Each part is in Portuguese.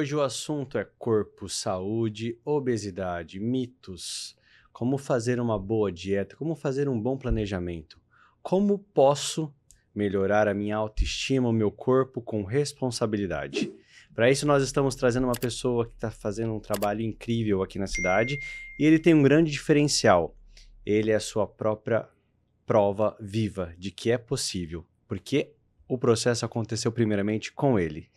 Hoje o assunto é corpo, saúde, obesidade, mitos, como fazer uma boa dieta, como fazer um bom planejamento, como posso melhorar a minha autoestima, o meu corpo com responsabilidade. Para isso nós estamos trazendo uma pessoa que está fazendo um trabalho incrível aqui na cidade e ele tem um grande diferencial. Ele é a sua própria prova viva de que é possível, porque o processo aconteceu primeiramente com ele.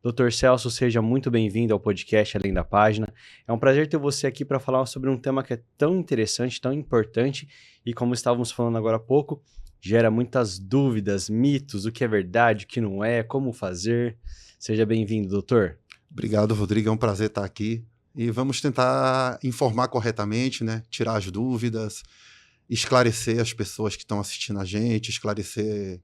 Dr. Celso, seja muito bem-vindo ao podcast Além da Página. É um prazer ter você aqui para falar sobre um tema que é tão interessante, tão importante e, como estávamos falando agora há pouco, gera muitas dúvidas, mitos, o que é verdade, o que não é, como fazer. Seja bem-vindo, doutor. Obrigado, Rodrigo. É um prazer estar aqui. E vamos tentar informar corretamente, né? Tirar as dúvidas, esclarecer as pessoas que estão assistindo a gente, esclarecer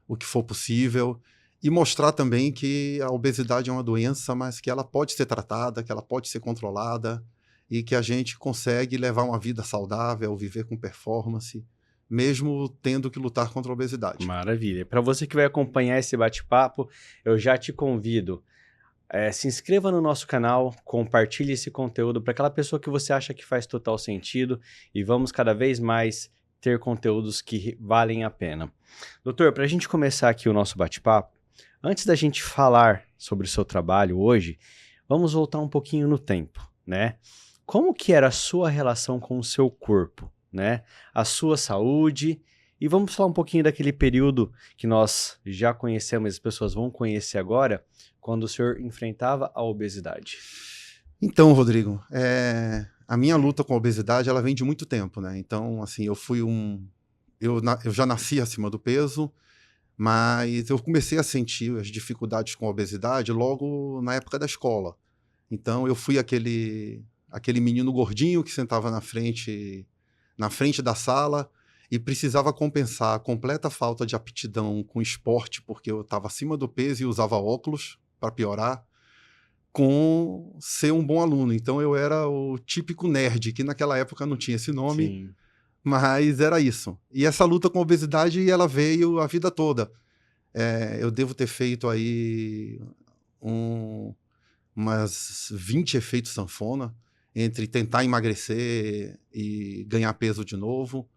o que for possível e mostrar também que a obesidade é uma doença, mas que ela pode ser tratada, que ela pode ser controlada e que a gente consegue levar uma vida saudável, viver com performance, mesmo tendo que lutar contra a obesidade. Maravilha. Para você que vai acompanhar esse bate-papo, eu já te convido. Se inscreva no nosso canal, compartilhe esse conteúdo para aquela pessoa que você acha que faz total sentido e vamos cada vez mais ter conteúdos que valem a pena. Doutor, para a gente começar aqui o nosso bate-papo, antes da gente falar sobre o seu trabalho hoje, vamos voltar um pouquinho no tempo, né? Como que era a sua relação com o seu corpo, né? A sua saúde. E vamos falar um pouquinho daquele período que nós já conhecemos, as pessoas vão conhecer agora, quando o senhor enfrentava a obesidade. Então, Rodrigo, a minha luta com a obesidade, ela vem de muito tempo, né? Então, assim, eu já nasci acima do peso, mas eu comecei a sentir as dificuldades com a obesidade logo na época da escola. Então, eu fui aquele menino gordinho que sentava na frente da sala e precisava compensar a completa falta de aptidão com esporte, porque eu estava acima do peso e usava óculos, para piorar, com ser um bom aluno. Então eu era o típico nerd, que naquela época não tinha esse nome, Sim. mas era isso. E essa luta com a obesidade, ela veio a vida toda. Eu devo ter feito aí umas 20 efeitos sanfona, entre tentar emagrecer e ganhar peso de novo.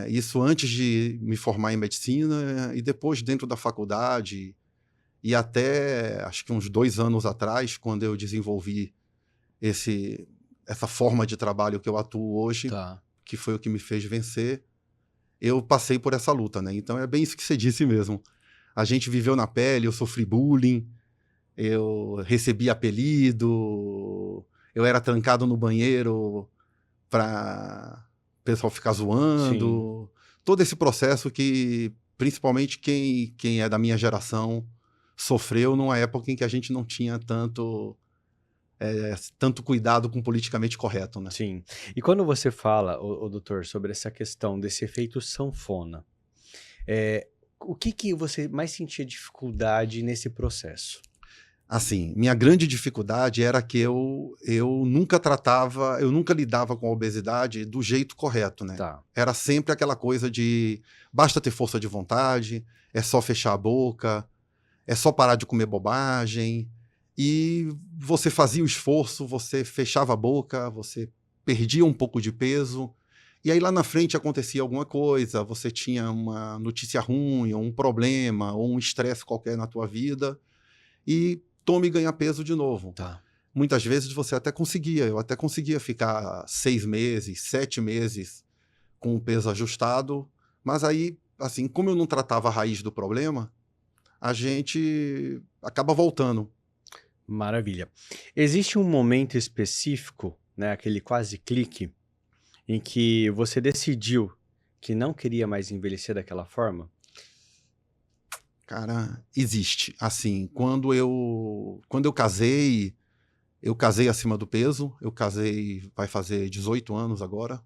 Isso antes de me formar em medicina e depois dentro da faculdade. E até, acho que uns 2 anos atrás, quando eu desenvolvi essa forma de trabalho que eu atuo hoje, Tá. que foi o que me fez vencer, eu passei por essa luta, né? Então é bem isso que você disse mesmo. A gente viveu na pele, eu sofri bullying, eu recebi apelido, eu era trancado no banheiro para o pessoal ficar zoando. Sim. Todo esse processo que, principalmente quem é da minha geração, sofreu numa época em que a gente não tinha tanto cuidado com o politicamente correto, né? Sim. E quando você fala, doutor, sobre essa questão desse efeito sanfona, o que você mais sentia dificuldade nesse processo? Assim, minha grande dificuldade era que eu nunca lidava com a obesidade do jeito correto, né? Tá. Era sempre aquela coisa de basta ter força de vontade, é só fechar a boca, é só parar de comer bobagem. E você fazia o esforço, você fechava a boca, você perdia um pouco de peso. E aí lá na frente acontecia alguma coisa, você tinha uma notícia ruim, ou um problema, ou um estresse qualquer na tua vida, e tome ganhar peso de novo. Tá. Muitas vezes eu até conseguia ficar 6 meses, 7 meses com o peso ajustado, mas aí, assim, como eu não tratava a raiz do problema, a gente acaba voltando. Maravilha. Existe um momento específico, né, aquele quase clique, em que você decidiu que não queria mais envelhecer daquela forma? Cara, existe. Assim, quando eu eu casei acima do peso, vai fazer 18 anos agora.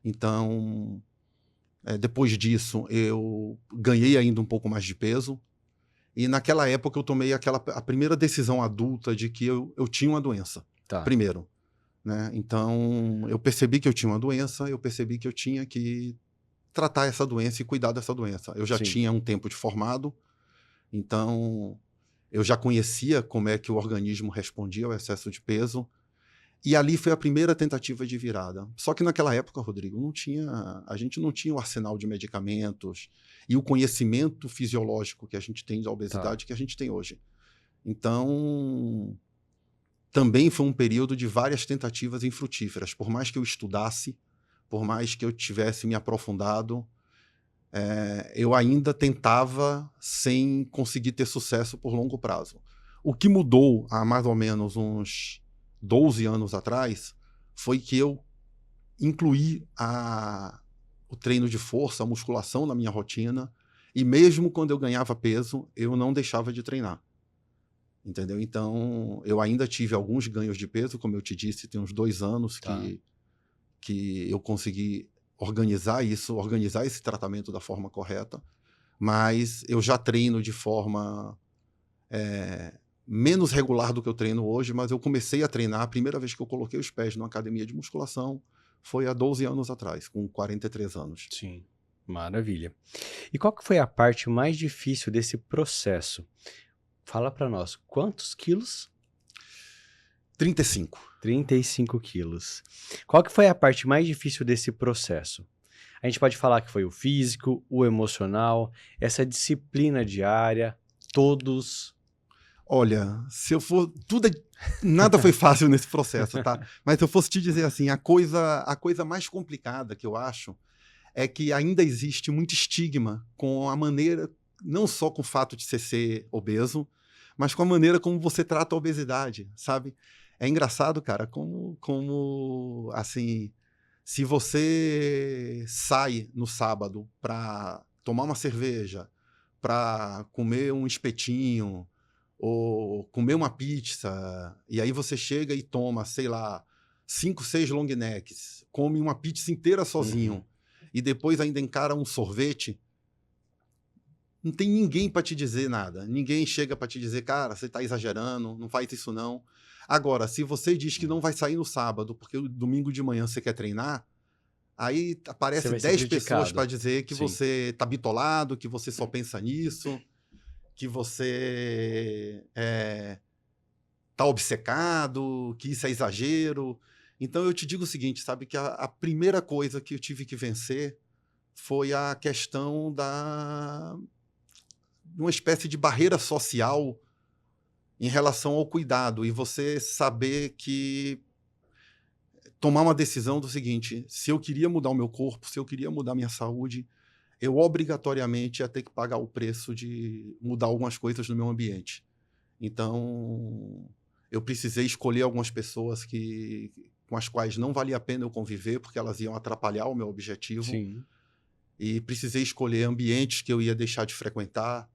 Então, depois disso, eu ganhei ainda um pouco mais de peso. E naquela época eu tomei a primeira decisão adulta de que eu tinha uma doença, Tá. primeiro, né? Então, eu percebi que eu tinha uma doença, eu percebi que eu tinha que tratar essa doença e cuidar dessa doença. Eu já Sim. tinha um tempo de formado, então Eu já conhecia como é que o organismo respondia ao excesso de peso. E ali foi a primeira tentativa de virada. Só que naquela época, Rodrigo, a gente não tinha o arsenal de medicamentos e o conhecimento fisiológico que a gente tem da Tá. obesidade que a gente tem hoje. Então, também foi um período de várias tentativas infrutíferas. Por mais que eu estudasse, por mais que eu tivesse me aprofundado, eu ainda tentava sem conseguir ter sucesso por longo prazo. O que mudou há mais ou menos uns 12 anos atrás foi que eu incluí o treino de força, a musculação na minha rotina, e mesmo quando eu ganhava peso, eu não deixava de treinar. Entendeu? Então, eu ainda tive alguns ganhos de peso, como eu te disse, tem uns 2 anos Tá. que eu consegui organizar esse tratamento da forma correta, mas eu já treino de forma menos regular do que eu treino hoje, mas eu comecei a treinar, a primeira vez que eu coloquei os pés numa academia de musculação foi há 12 anos atrás, com 43 anos. Sim. Maravilha. E qual que foi a parte mais difícil desse processo? Fala pra nós, quantos quilos? 35. 35 quilos. Qual que foi a parte mais difícil desse processo? A gente pode falar que foi o físico, o emocional, essa disciplina diária, todos. Olha, se eu for. Nada foi fácil nesse processo, tá? Mas se eu fosse te dizer assim, a coisa mais complicada que eu acho é que ainda existe muito estigma com a maneira, não só com o fato de você ser obeso, mas com a maneira como você trata a obesidade, sabe? É engraçado, cara, como assim, se você sai no sábado para tomar uma cerveja, para comer um espetinho, ou comer uma pizza, e aí você chega e toma, sei lá, 5, 6 long necks, come uma pizza inteira sozinho, Uhum. e depois ainda encara um sorvete, não tem ninguém para te dizer nada. Ninguém chega para te dizer, cara, você está exagerando, não faz isso não. Agora, se você diz que não vai sair no sábado, porque o domingo de manhã você quer treinar, aí Você aparece vai ser 10 pessoas para criticado. dizer que Sim. você tá bitolado, que você só pensa nisso, que você tá obcecado, que isso é exagero. Então eu te digo o seguinte, sabe, que a primeira coisa que eu tive que vencer foi a questão de uma espécie de barreira social em relação ao cuidado e você saber que tomar uma decisão do seguinte, se eu queria mudar o meu corpo, se eu queria mudar a minha saúde, eu obrigatoriamente ia ter que pagar o preço de mudar algumas coisas no meu ambiente. Então, eu precisei escolher algumas pessoas com as quais não valia a pena eu conviver, porque elas iam atrapalhar o meu objetivo. Sim. E precisei escolher ambientes que eu ia deixar de frequentar.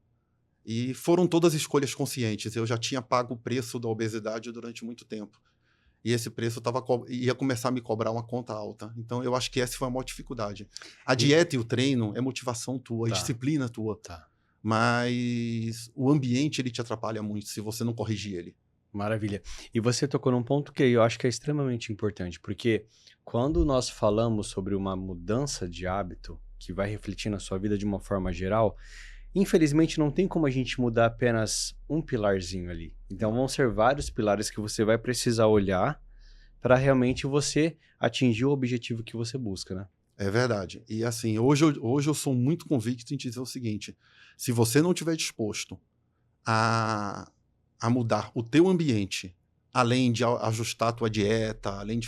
E foram todas escolhas conscientes. Eu já tinha pago o preço da obesidade durante muito tempo. E esse preço ia começar a me cobrar uma conta alta. Então, eu acho que essa foi a maior dificuldade. A E- dieta e o treino é motivação tua, é Tá, disciplina tua. tá. Mas o ambiente, ele te atrapalha muito se você não corrigir ele. Maravilha. E você tocou num ponto que eu acho que é extremamente importante, porque quando nós falamos sobre uma mudança de hábito que vai refletir na sua vida de uma forma geral, infelizmente não tem como a gente mudar apenas um pilarzinho ali. Então vão ser vários pilares que você vai precisar olhar para realmente você atingir o objetivo que você busca, né? É verdade. E assim, hoje eu sou muito convicto em dizer o seguinte: se você não estiver disposto a mudar o teu ambiente, além de ajustar a tua dieta, além de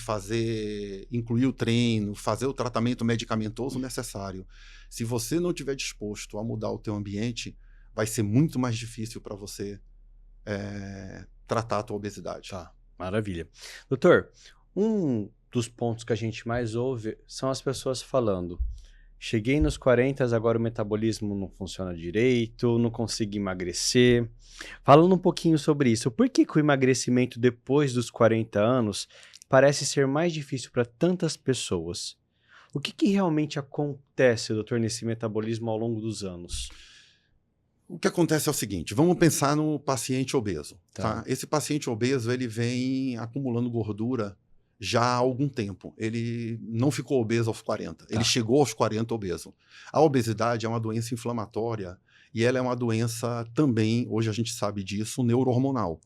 incluir o treino, fazer o tratamento medicamentoso necessário, se você não estiver disposto a mudar o teu ambiente, vai ser muito mais difícil para você tratar a tua obesidade. Tá, maravilha. Doutor, um dos pontos que a gente mais ouve são as pessoas falando: cheguei nos 40, agora o metabolismo não funciona direito, não consigo emagrecer. Falando um pouquinho sobre isso, por que que o emagrecimento depois dos 40 anos parece ser mais difícil para tantas pessoas? O que que realmente acontece, doutor, nesse metabolismo ao longo dos anos? O que acontece é o seguinte, vamos pensar no paciente obeso, Tá, tá? Esse paciente obeso, ele vem acumulando gordura já há algum tempo. Ele não ficou obeso aos 40, ele tá. chegou aos 40 obeso. A obesidade é uma doença inflamatória e ela é uma doença também, hoje a gente sabe disso, neurohormonal.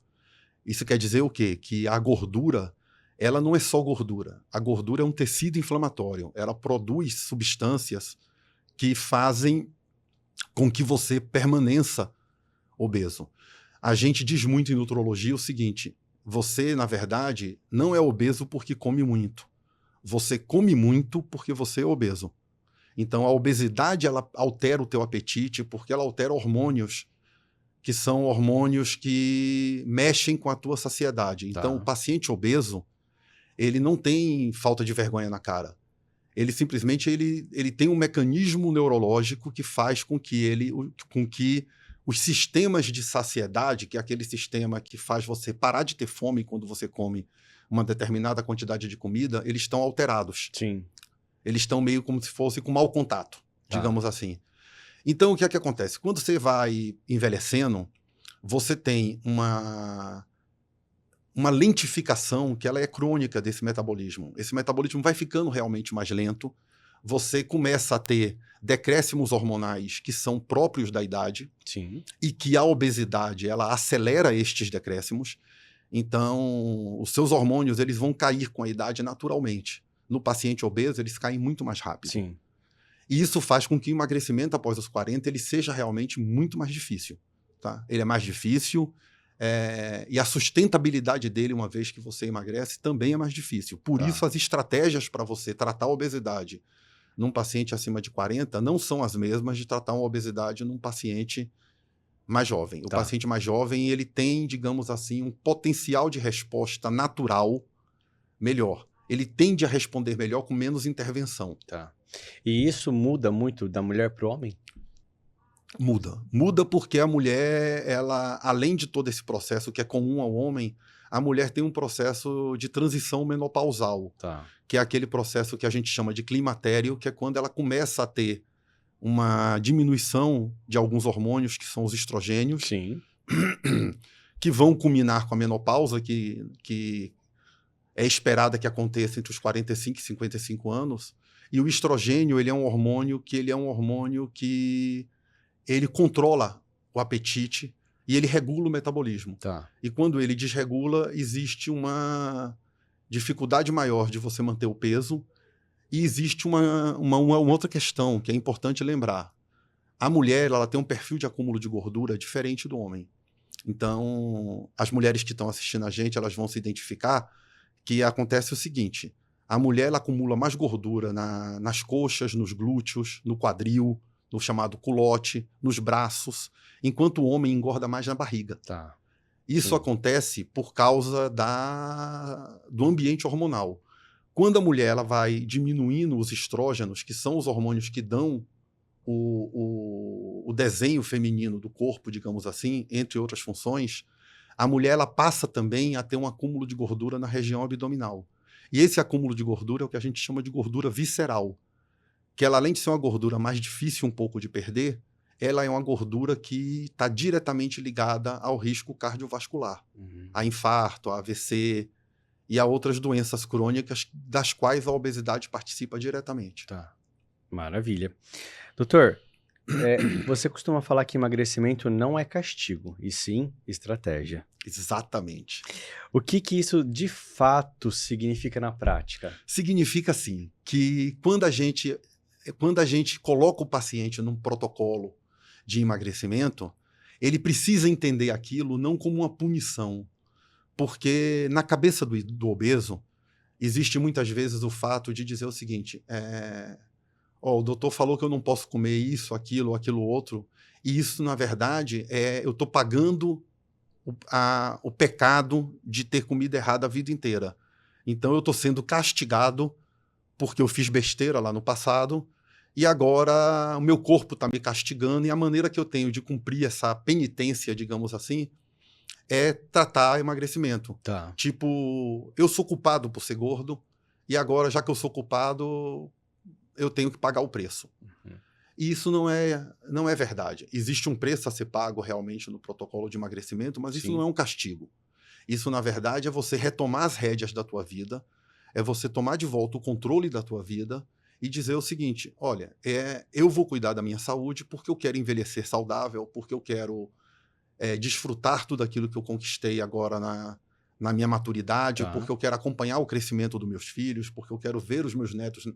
Isso quer dizer o quê? Que a gordura, ela não é só gordura. A gordura é um tecido inflamatório. Ela produz substâncias que fazem com que você permaneça obeso. A gente diz muito em nutrologia o seguinte: você, na verdade, não é obeso porque come muito. Você come muito porque você é obeso. Então, a obesidade, ela altera o teu apetite porque ela altera hormônios que são hormônios que mexem com a tua saciedade. Então, o paciente obeso, ele não tem falta de vergonha na cara. Ele simplesmente ele tem um mecanismo neurológico que faz com que os sistemas de saciedade, que é aquele sistema que faz você parar de ter fome quando você come uma determinada quantidade de comida, eles estão alterados. Sim. Eles estão meio como se fosse com mau contato, digamos assim. Então, o que é que acontece? Quando você vai envelhecendo, você tem uma lentificação que ela é crônica desse metabolismo. Esse metabolismo vai ficando realmente mais lento. Você começa a ter decréscimos hormonais que são próprios da idade. Sim. E que a obesidade, ela acelera estes decréscimos. Então, os seus hormônios, eles vão cair com a idade naturalmente. No paciente obeso, eles caem muito mais rápido. Sim. E isso faz com que o emagrecimento após os 40 ele seja realmente muito mais difícil. Tá? Ele é mais difícil e a sustentabilidade dele, uma vez que você emagrece, também é mais difícil. Por isso, as estratégias para você tratar a obesidade num paciente acima de 40 não são as mesmas de tratar uma obesidade num paciente mais jovem. O paciente mais jovem, ele tem, digamos assim, um potencial de resposta natural melhor. Ele tende a responder melhor com menos intervenção. Tá. E isso muda muito da mulher para o homem? Muda. Muda porque a mulher, ela, além de todo esse processo que é comum ao homem, a mulher tem um processo de transição menopausal, que é aquele processo que a gente chama de climatério, que é quando ela começa a ter uma diminuição de alguns hormônios, que são os estrogênios, Sim. que vão culminar com a menopausa, que é esperada que aconteça entre os 45 e 55 anos. E o estrogênio, ele é um hormônio que ele controla o apetite e ele regula o metabolismo. E quando ele desregula, existe uma dificuldade maior de você manter o peso. E existe uma outra questão que é importante lembrar. A mulher, ela tem um perfil de acúmulo de gordura diferente do homem. Então, as mulheres que estão assistindo a gente, elas vão se identificar que acontece o seguinte: a mulher, ela acumula mais gordura nas coxas, nos glúteos, no quadril, no chamado culote, nos braços, enquanto o homem engorda mais na barriga. Isso acontece por causa do ambiente hormonal. Quando a mulher ela vai diminuindo os estrógenos, que são os hormônios que dão o desenho feminino do corpo, digamos assim, entre outras funções, a mulher ela passa também a ter um acúmulo de gordura na região abdominal. E esse acúmulo de gordura é o que a gente chama de gordura visceral, que ela, além de ser uma gordura mais difícil um pouco de perder, ela é uma gordura que está diretamente ligada ao risco cardiovascular, a infarto, a AVC e a outras doenças crônicas das quais a obesidade participa diretamente. Maravilha. Doutor, você costuma falar que emagrecimento não é castigo, e sim estratégia. Exatamente. O que isso de fato significa na prática? Significa, sim, que quando a gente coloca o paciente num protocolo de emagrecimento, ele precisa entender aquilo não como uma punição, porque na cabeça do obeso existe muitas vezes o fato de dizer o seguinte: o doutor falou que eu não posso comer isso, aquilo outro, e isso, na verdade, eu estou pagando o pecado de ter comido errado a vida inteira. Então eu estou sendo castigado porque eu fiz besteira lá no passado, e agora o meu corpo está me castigando, e a maneira que eu tenho de cumprir essa penitência, digamos assim, é tratar emagrecimento. Tipo, eu sou culpado por ser gordo, e agora, já que eu sou culpado, eu tenho que pagar o preço. E isso não é verdade. Existe um preço a ser pago realmente no protocolo de emagrecimento, mas isso não é um castigo. Isso, na verdade, é você retomar as rédeas da tua vida, é você tomar de volta o controle da tua vida e dizer o seguinte: olha, eu vou cuidar da minha saúde porque eu quero envelhecer saudável, porque eu quero desfrutar tudo aquilo que eu conquistei agora na minha maturidade, Tá. porque eu quero acompanhar o crescimento dos meus filhos, porque eu quero ver os meus netos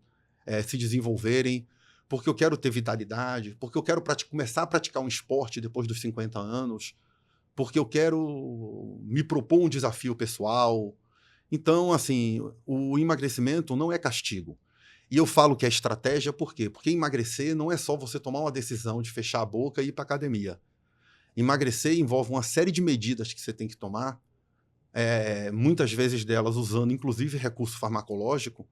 se desenvolverem, porque eu quero ter vitalidade, porque eu quero começar a praticar um esporte depois dos 50 anos, porque eu quero me propor um desafio pessoal. Então, assim, o emagrecimento não é castigo. E eu falo que é estratégia por quê? Porque emagrecer não é só você tomar uma decisão de fechar a boca e ir para academia. Emagrecer envolve uma série de medidas que você tem que tomar, muitas vezes delas usando inclusive recurso farmacológico,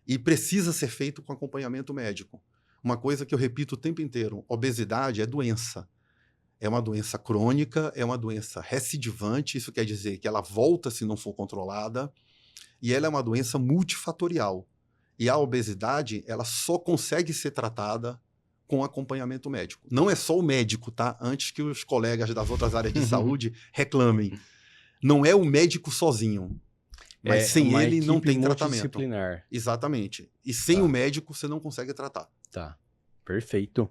e precisa ser feito com acompanhamento médico. Uma coisa que eu repito o tempo inteiro: obesidade é doença. É uma doença crônica, é uma doença recidivante, isso quer dizer que ela volta se não for controlada, e ela é uma doença multifatorial. E a obesidade, ela só consegue ser tratada com acompanhamento médico. Não é só o médico, tá? Antes que os colegas das outras áreas de saúde reclamem. Não é o médico sozinho. Mas sem uma ele não equipe tem tratamento. multidisciplinar. Exatamente. E sem Tá. o médico você não consegue tratar. Tá, perfeito.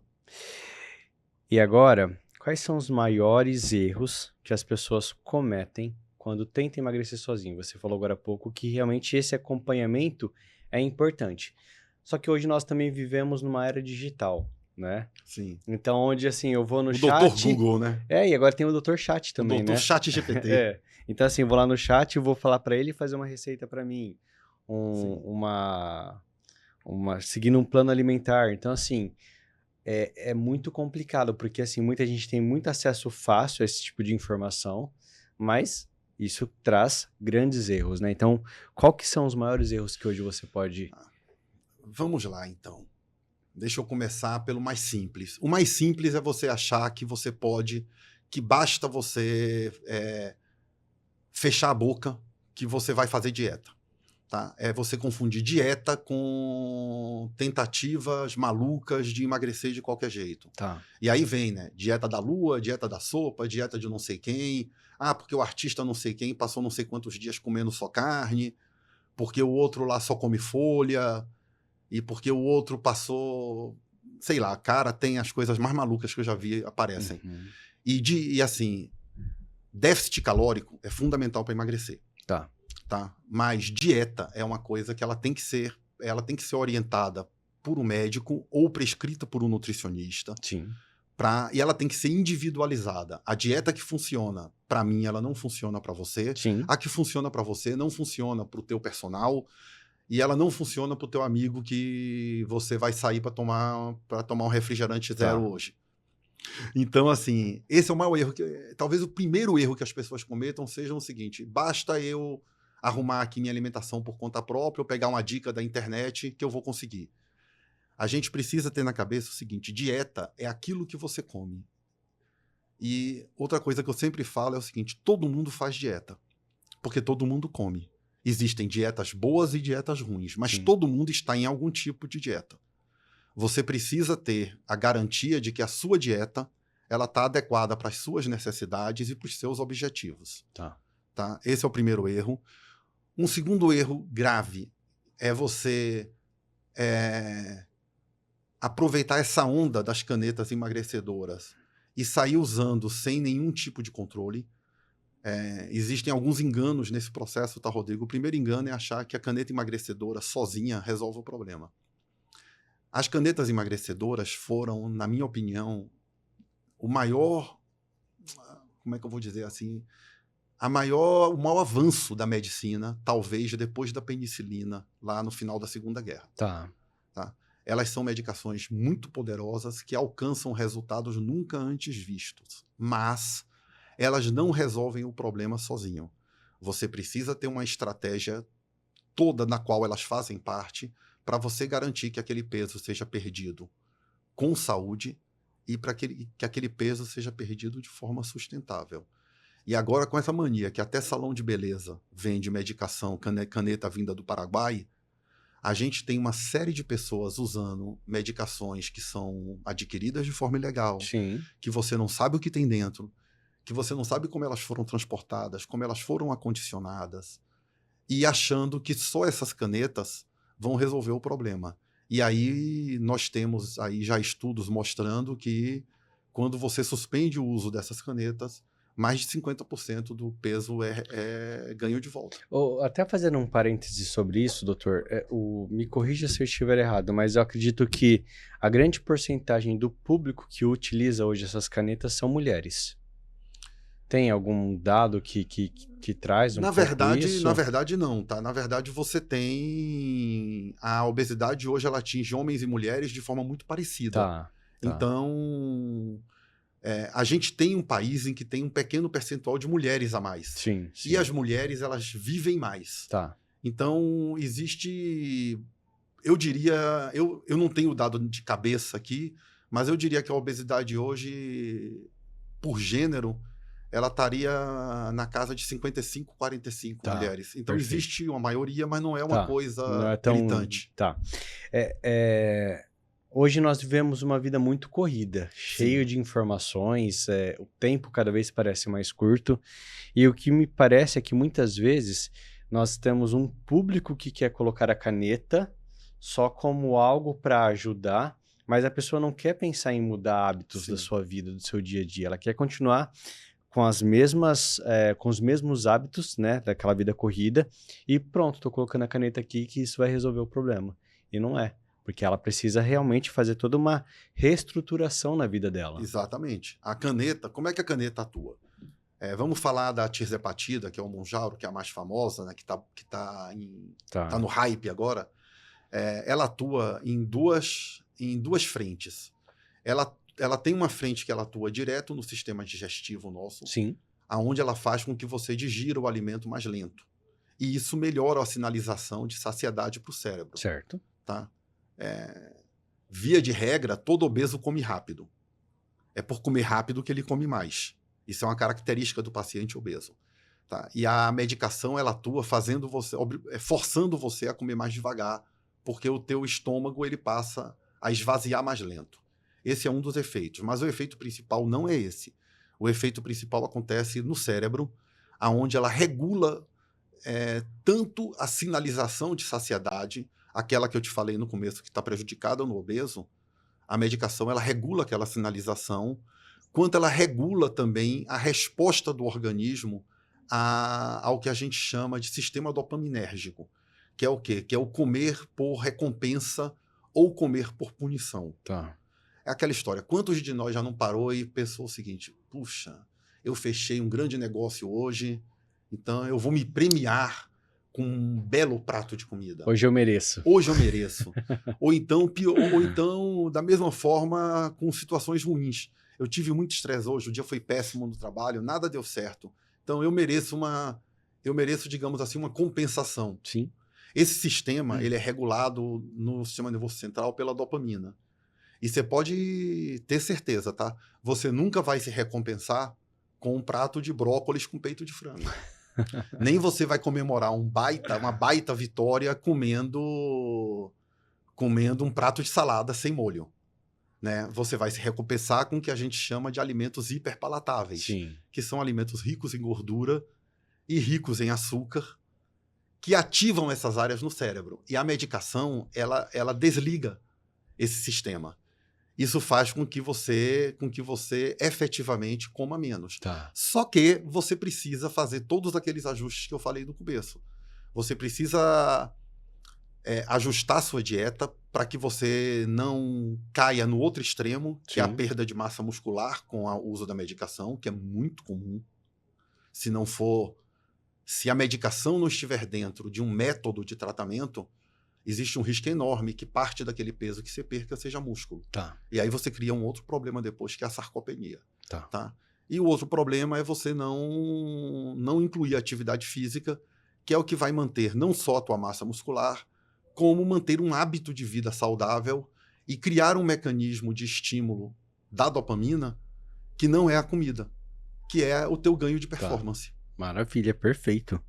E agora, quais são os maiores erros que as pessoas cometem quando tentam emagrecer sozinho? Você falou agora há pouco que realmente esse acompanhamento é importante. Só que hoje nós também vivemos numa era digital, né? Sim. Então, onde assim, eu vou no O chat... doutor Google, né? E agora tem o Dr. Chat O também, doutor né? Chat GPT. Então assim, eu vou lá no chat, eu vou falar para ele fazer uma receita para mim. Sim. Seguindo um plano alimentar. Então assim, é muito complicado, porque assim, muita gente tem muito acesso fácil a esse tipo de informação, mas isso traz grandes erros, né? Então, qual que são os maiores erros que hoje você pode... Vamos lá, então. Deixa eu começar pelo mais simples. O mais simples é você achar que você pode, que basta você fechar a boca, que você vai fazer dieta. Tá? É você confundir dieta com tentativas malucas de emagrecer de qualquer jeito. Tá. E aí vem, né? Dieta da lua, dieta da sopa, dieta de não sei quem. Ah, porque o artista não sei quem passou não sei quantos dias comendo só carne, porque o outro lá só come folha, e porque o outro passou... Sei lá, cara, tem as coisas mais malucas que eu já vi aparecem. Uhum. E assim, déficit calórico é fundamental para emagrecer. Tá. Tá? Mas dieta é uma coisa que ela tem que ser orientada por um médico ou prescrita por um nutricionista. Sim. E ela tem que ser individualizada. A dieta que funciona para mim, ela não funciona para você. Sim. A que funciona para você não funciona para o teu personal, e ela não funciona para o teu amigo que você vai sair para tomar um refrigerante zero hoje. Então, assim, esse é o maior erro. Talvez o primeiro erro que as pessoas cometam seja o seguinte: basta eu arrumar aqui minha alimentação por conta própria, ou pegar uma dica da internet que eu vou conseguir. A gente precisa ter na cabeça o seguinte: dieta é aquilo que você come. E outra coisa que eu sempre falo é o seguinte: todo mundo faz dieta, porque todo mundo come. Existem dietas boas e dietas ruins, mas Sim. todo mundo está em algum tipo de dieta. Você precisa ter a garantia de que a sua dieta ela está adequada para as suas necessidades e para os seus objetivos. Tá? Esse é o primeiro erro. Um segundo erro grave é você aproveitar essa onda das canetas emagrecedoras e sair usando sem nenhum tipo de controle. Existem alguns enganos nesse processo, tá, Rodrigo? O primeiro engano é achar que a caneta emagrecedora sozinha resolve o problema. As canetas emagrecedoras foram, na minha opinião, o maior... Como é que eu vou dizer assim? O maior avanço da medicina, talvez depois da penicilina, lá no final da Segunda Guerra. Tá. Elas são medicações muito poderosas que alcançam resultados nunca antes vistos, mas elas não resolvem o problema sozinho. Você precisa ter uma estratégia toda na qual elas fazem parte para você garantir que aquele peso seja perdido com saúde e para que aquele peso seja perdido de forma sustentável. E agora, com essa mania que até salão de beleza vende medicação, caneta vinda do Paraguai, a gente tem uma série de pessoas usando medicações que são adquiridas de forma ilegal, Sim. que você não sabe o que tem dentro, que você não sabe como elas foram transportadas, como elas foram acondicionadas, e achando que só essas canetas vão resolver o problema. E aí nós temos aí já estudos mostrando que quando você suspende o uso dessas canetas, mais de 50% do peso é ganho de volta. Até fazendo um parêntese sobre isso, doutor, me corrija se eu estiver errado, mas eu acredito que a grande porcentagem do público que utiliza hoje essas canetas são mulheres. Tem algum dado que traz um pouco isso? Na verdade, não, tá? Na verdade, você tem... A obesidade hoje, ela atinge homens e mulheres de forma muito parecida. Tá. Então, a gente tem um país em que tem um pequeno percentual de mulheres a mais. Sim. E as mulheres, elas vivem mais. Tá. Então, existe... Eu diria... Eu não tenho dado de cabeça aqui, mas eu diria que a obesidade hoje, por gênero, ela estaria na casa de 55, 45 mulheres. Então, perfeito. existe uma maioria, mas não é uma coisa não é tão gritante. Tá. Hoje nós vivemos uma vida muito corrida, cheio de informações, o tempo cada vez parece mais curto, e o que me parece é que muitas vezes nós temos um público que quer colocar a caneta só como algo para ajudar, mas a pessoa não quer pensar em mudar hábitos da sua vida, do seu dia a dia, ela quer continuar com com os mesmos hábitos, né, daquela vida corrida, e pronto, tô colocando a caneta aqui que isso vai resolver o problema. E não é, porque ela precisa realmente fazer toda uma reestruturação na vida dela. Exatamente. A caneta, como é que a caneta atua? Vamos falar da tirzepatida, que é o Mounjaro, que é a mais famosa, né, que tá no hype agora. Ela atua em duas frentes. Ela tem uma frente que ela atua direto no sistema digestivo nosso, Sim. aonde ela faz com que você digira o alimento mais lento. E isso melhora a sinalização de saciedade para o cérebro. Certo. Tá? Via de regra, todo obeso come rápido. É por comer rápido que ele come mais. Isso é uma característica do paciente obeso. Tá? E a medicação, ela atua forçando você a comer mais devagar, porque o teu estômago ele passa a esvaziar mais lento. Esse é um dos efeitos, mas o efeito principal não é esse. O efeito principal acontece no cérebro, aonde ela regula tanto a sinalização de saciedade, aquela que eu te falei no começo que está prejudicada no obeso, a medicação ela regula aquela sinalização, quanto ela regula também a resposta do organismo ao que a gente chama de sistema dopaminérgico, que é o quê? Que é o comer por recompensa ou comer por punição. Tá. É aquela história. Quantos de nós já não parou e pensou o seguinte: puxa, eu fechei um grande negócio hoje, então eu vou me premiar com um belo prato de comida. Hoje eu mereço. Hoje eu mereço. ou então, da mesma forma, com situações ruins. Eu tive muito estresse hoje, o dia foi péssimo no trabalho, nada deu certo. Então eu mereço, digamos assim, uma compensação. Sim. Esse sistema, ele é regulado no sistema nervoso central pela dopamina. E você pode ter certeza, tá? Você nunca vai se recompensar com um prato de brócolis com peito de frango. Nem você vai comemorar uma baita vitória comendo um prato de salada sem molho. Né? Você vai se recompensar com o que a gente chama de alimentos hiperpalatáveis. Sim. Que são alimentos ricos em gordura e ricos em açúcar, que ativam essas áreas no cérebro. E a medicação, ela desliga esse sistema. Isso faz com que você efetivamente coma menos. Tá. Só que você precisa fazer todos aqueles ajustes que eu falei no começo. Você precisa ajustar a sua dieta para que você não caia no outro extremo, que é a perda de massa muscular com o uso da medicação, que é muito comum. Se a medicação não estiver dentro de um método de tratamento, existe um risco enorme que parte daquele peso que você perca seja músculo. Tá. E aí você cria um outro problema depois, que é a sarcopenia. Tá. E o outro problema é você não incluir a atividade física, que é o que vai manter não só a tua massa muscular, como manter um hábito de vida saudável e criar um mecanismo de estímulo da dopamina que não é a comida, que é o teu ganho de performance. Maravilha, perfeito.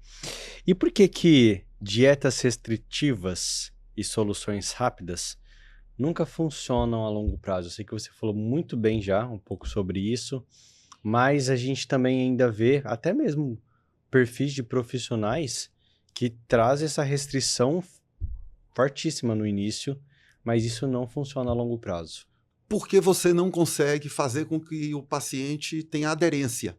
E por que dietas restritivas e soluções rápidas nunca funcionam a longo prazo? Eu sei que você falou muito bem já um pouco sobre isso, mas a gente também ainda vê até mesmo perfis de profissionais que trazem essa restrição fortíssima no início, mas isso não funciona a longo prazo. Porque você não consegue fazer com que o paciente tenha aderência.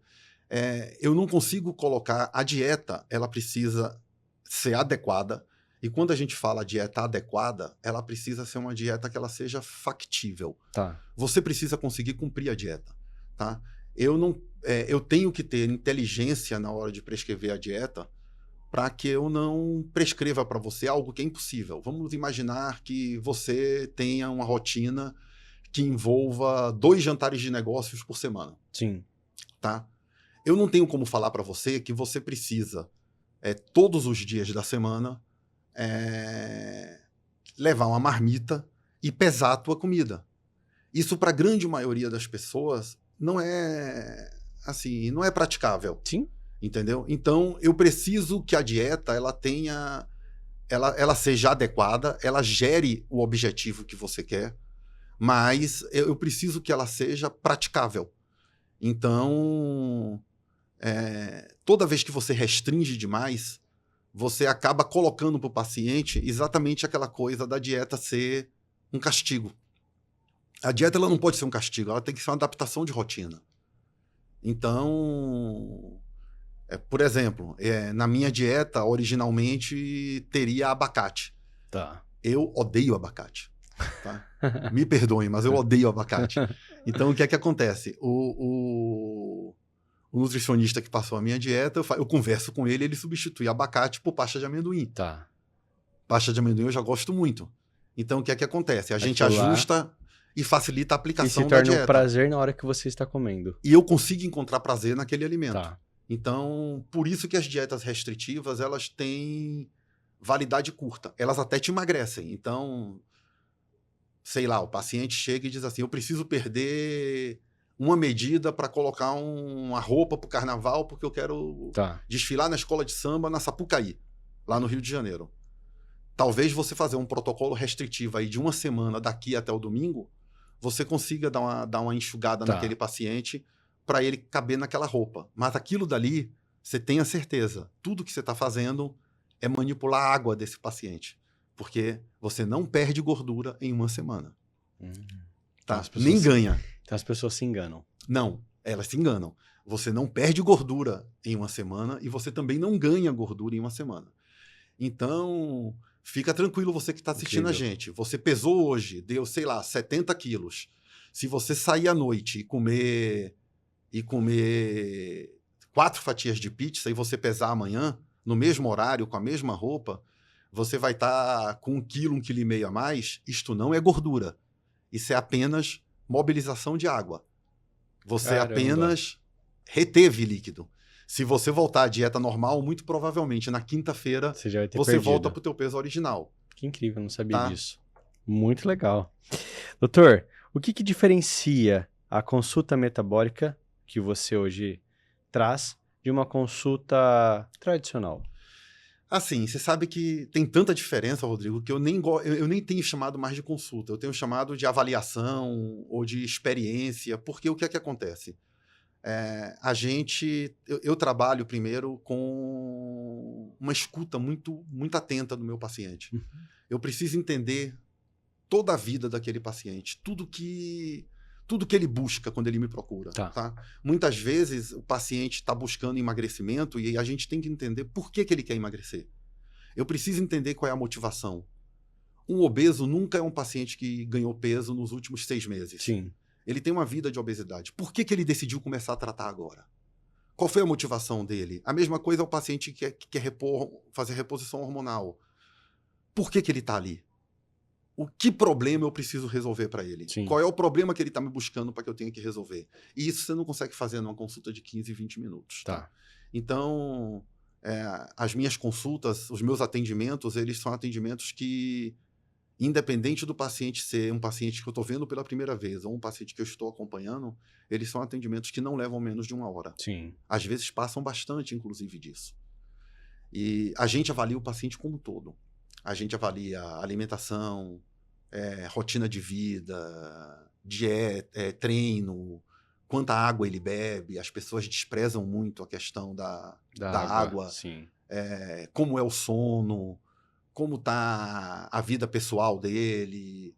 Eu não consigo colocar... A dieta, ela precisa ser adequada, e quando a gente fala dieta adequada, ela precisa ser uma dieta que ela seja factível. Tá. Você precisa conseguir cumprir a dieta, tá? Eu tenho que ter inteligência na hora de prescrever a dieta para que eu não prescreva para você algo que é impossível. Vamos imaginar que você tenha uma rotina que envolva 2 jantares de negócios por semana. Sim. Tá? Eu não tenho como falar para você que você precisa, todos os dias da semana, levar uma marmita e pesar a tua comida. Isso, para a grande maioria das pessoas, não é assim, não é praticável. Sim. Entendeu? Então, eu preciso que a dieta ela seja adequada, ela gere o objetivo que você quer, mas eu preciso que ela seja praticável. Então, toda vez que você restringe demais, você acaba colocando para o paciente exatamente aquela coisa da dieta ser um castigo. A dieta ela não pode ser um castigo, ela tem que ser uma adaptação de rotina. Então, por exemplo, na minha dieta, originalmente, teria abacate. Tá. Eu odeio abacate. Tá? Me perdoem, mas eu odeio abacate. Então, o que é que acontece? O nutricionista que passou a minha dieta, eu converso com ele, ele substitui abacate por pasta de amendoim. Tá. Pasta de amendoim eu já gosto muito. Então, o que é que acontece? A gente Aquilo lá- ajusta e facilita a E aplicação se da torna um dieta. prazer na hora que você está comendo. E eu consigo encontrar prazer naquele alimento. Tá. Então, por isso que as dietas restritivas, elas têm validade curta. Elas até te emagrecem. Então, sei lá, o paciente chega e diz assim, eu preciso perder uma medida para colocar uma roupa para o carnaval porque eu quero Tá. desfilar na escola de samba na Sapucaí, lá no Rio de Janeiro. Talvez você fazer um protocolo restritivo aí de uma semana daqui até o domingo, você consiga dar uma enxugada Tá. naquele paciente para ele caber naquela roupa. Mas aquilo dali, você tenha certeza, tudo que você está fazendo é manipular a água desse paciente. Porque você não perde gordura em uma semana. Tá? As pessoas- Nem ganha. Então as pessoas se enganam. Não, elas se enganam. Você não perde gordura em uma semana e você também não ganha gordura em uma semana. Então, fica tranquilo você que está assistindo Incrível. a gente. Você pesou hoje, deu, sei lá, 70 quilos. Se você sair à noite e comer 4 fatias de pizza e você pesar amanhã, no mesmo horário, com a mesma roupa, você vai estar com 1,5 kg a mais. Isto não é gordura. Isso é apenas mobilização de água. Você Caramba. apenas reteve líquido. Se você voltar à dieta normal, muito provavelmente na quinta-feira Você já vai ter você perdido. volta para o teu peso original. Que incrível, não sabia Tá. disso. Muito legal. Doutor, o que que diferencia a consulta metabólica que você hoje traz de uma consulta tradicional? Assim, você sabe que tem tanta diferença, Rodrigo, que eu nem tenho chamado mais de consulta. Eu tenho chamado de avaliação ou de experiência, porque o que é que acontece? Eu trabalho primeiro com uma escuta muito, muito atenta do meu paciente. Eu preciso entender toda a vida daquele paciente, tudo que ele busca quando ele me procura. Tá. Tá? Muitas vezes o paciente está buscando emagrecimento e a gente tem que entender por que ele quer emagrecer. Eu preciso entender qual é a motivação. Um obeso nunca é um paciente que ganhou peso nos últimos 6 meses. Sim. Ele tem uma vida de obesidade. Por que ele decidiu começar a tratar agora? Qual foi a motivação dele? A mesma coisa é o paciente que quer fazer reposição hormonal. Por que ele está ali? O que problema eu preciso resolver para ele? Sim. Qual é o problema que ele está me buscando para que eu tenha que resolver? E isso você não consegue fazer numa consulta de 15, 20 minutos. Tá. Então, as minhas consultas, os meus atendimentos, eles são atendimentos que, independente do paciente ser um paciente que eu estou vendo pela primeira vez ou um paciente que eu estou acompanhando, eles são atendimentos que não levam menos de 1 hora. Sim. Às vezes passam bastante, inclusive, disso. E a gente avalia o paciente como um todo. A gente avalia alimentação, rotina de vida, dieta, treino, quanta água ele bebe. As pessoas desprezam muito a questão da água. Sim. Como é o sono, como tá a vida pessoal dele,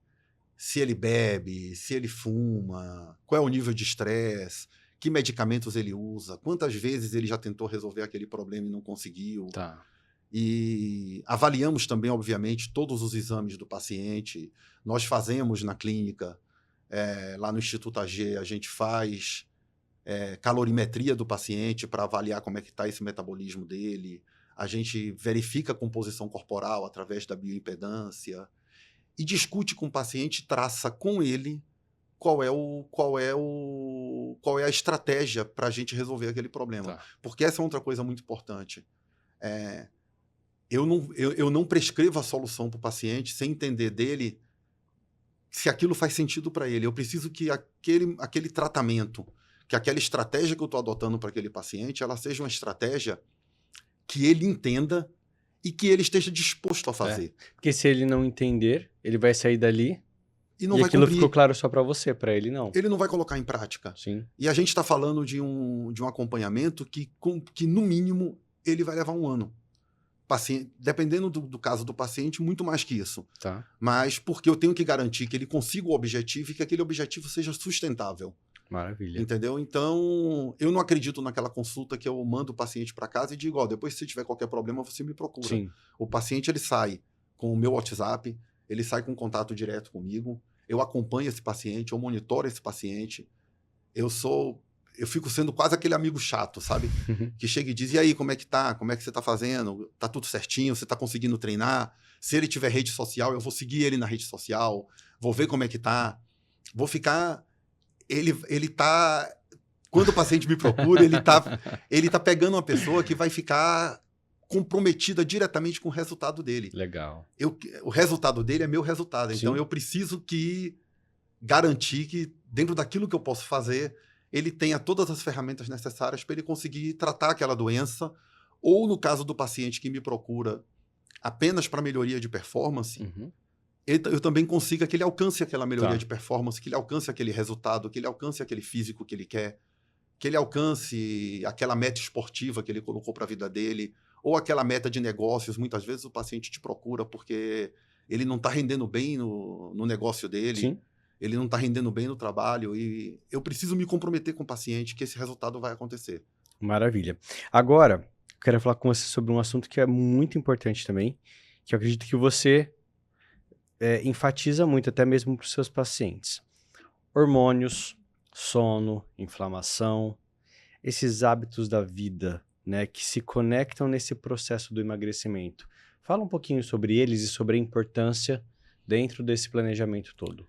se ele bebe, se ele fuma, qual é o nível de estresse, que medicamentos ele usa, quantas vezes ele já tentou resolver aquele problema e não conseguiu. Tá. E avaliamos também, obviamente, todos os exames do paciente. Nós fazemos na clínica, lá no Instituto AG, a gente faz calorimetria do paciente para avaliar como é que está esse metabolismo dele. A gente verifica a composição corporal através da bioimpedância e discute com o paciente, traça com ele qual é a estratégia para a gente resolver aquele problema. Tá. Porque essa é outra coisa muito importante. Eu não prescrevo a solução para o paciente sem entender dele se aquilo faz sentido para ele. Eu preciso que aquele tratamento, que aquela estratégia que eu estou adotando para aquele paciente, ela seja uma estratégia que ele entenda e que ele esteja disposto a fazer. Porque se ele não entender, ele vai sair dali E não e vai aquilo cumprir. ficou claro só para você, para ele não. Ele não vai colocar em prática. Sim. E a gente está falando de um acompanhamento que, no mínimo, ele vai levar 1 ano. Dependendo do caso do paciente, muito mais que isso. Tá. Mas porque eu tenho que garantir que ele consiga o objetivo e que aquele objetivo seja sustentável. Maravilha. Entendeu? Então, eu não acredito naquela consulta que eu mando o paciente para casa e digo, depois se tiver qualquer problema, você me procura. Sim. O paciente, ele sai com o meu WhatsApp, ele sai com contato direto comigo, eu acompanho esse paciente, eu monitoro esse paciente, eu fico sendo quase aquele amigo chato, sabe? Que chega e diz, e aí, como é que tá? Como é que você tá fazendo? Tá tudo certinho? Você tá conseguindo treinar? Se ele tiver rede social, eu vou seguir ele na rede social, vou ver como é que tá, vou ficar... Ele tá... Quando o paciente me procura, ele tá pegando uma pessoa que vai ficar comprometida diretamente com o resultado dele. Legal. O resultado dele é meu resultado. Sim. Então, eu preciso garantir que, dentro daquilo que eu posso fazer, ele tenha todas as ferramentas necessárias para ele conseguir tratar aquela doença, ou, no caso do paciente que me procura apenas para melhoria de performance, eu também consiga que ele alcance aquela melhoria de performance, que ele alcance aquele resultado, que ele alcance aquele físico que ele quer, que ele alcance aquela meta esportiva que ele colocou para a vida dele, ou aquela meta de negócios. Muitas vezes o paciente te procura porque ele não está rendendo bem no negócio dele, Sim. ele não está rendendo bem no trabalho, e eu preciso me comprometer com o paciente que esse resultado vai acontecer. Maravilha. Agora, eu quero falar com você sobre um assunto que é muito importante também, que eu acredito que você enfatiza muito, até mesmo para os seus pacientes. Hormônios, sono, inflamação, esses hábitos da vida, né, que se conectam nesse processo do emagrecimento. Fala um pouquinho sobre eles e sobre a importância dentro desse planejamento todo.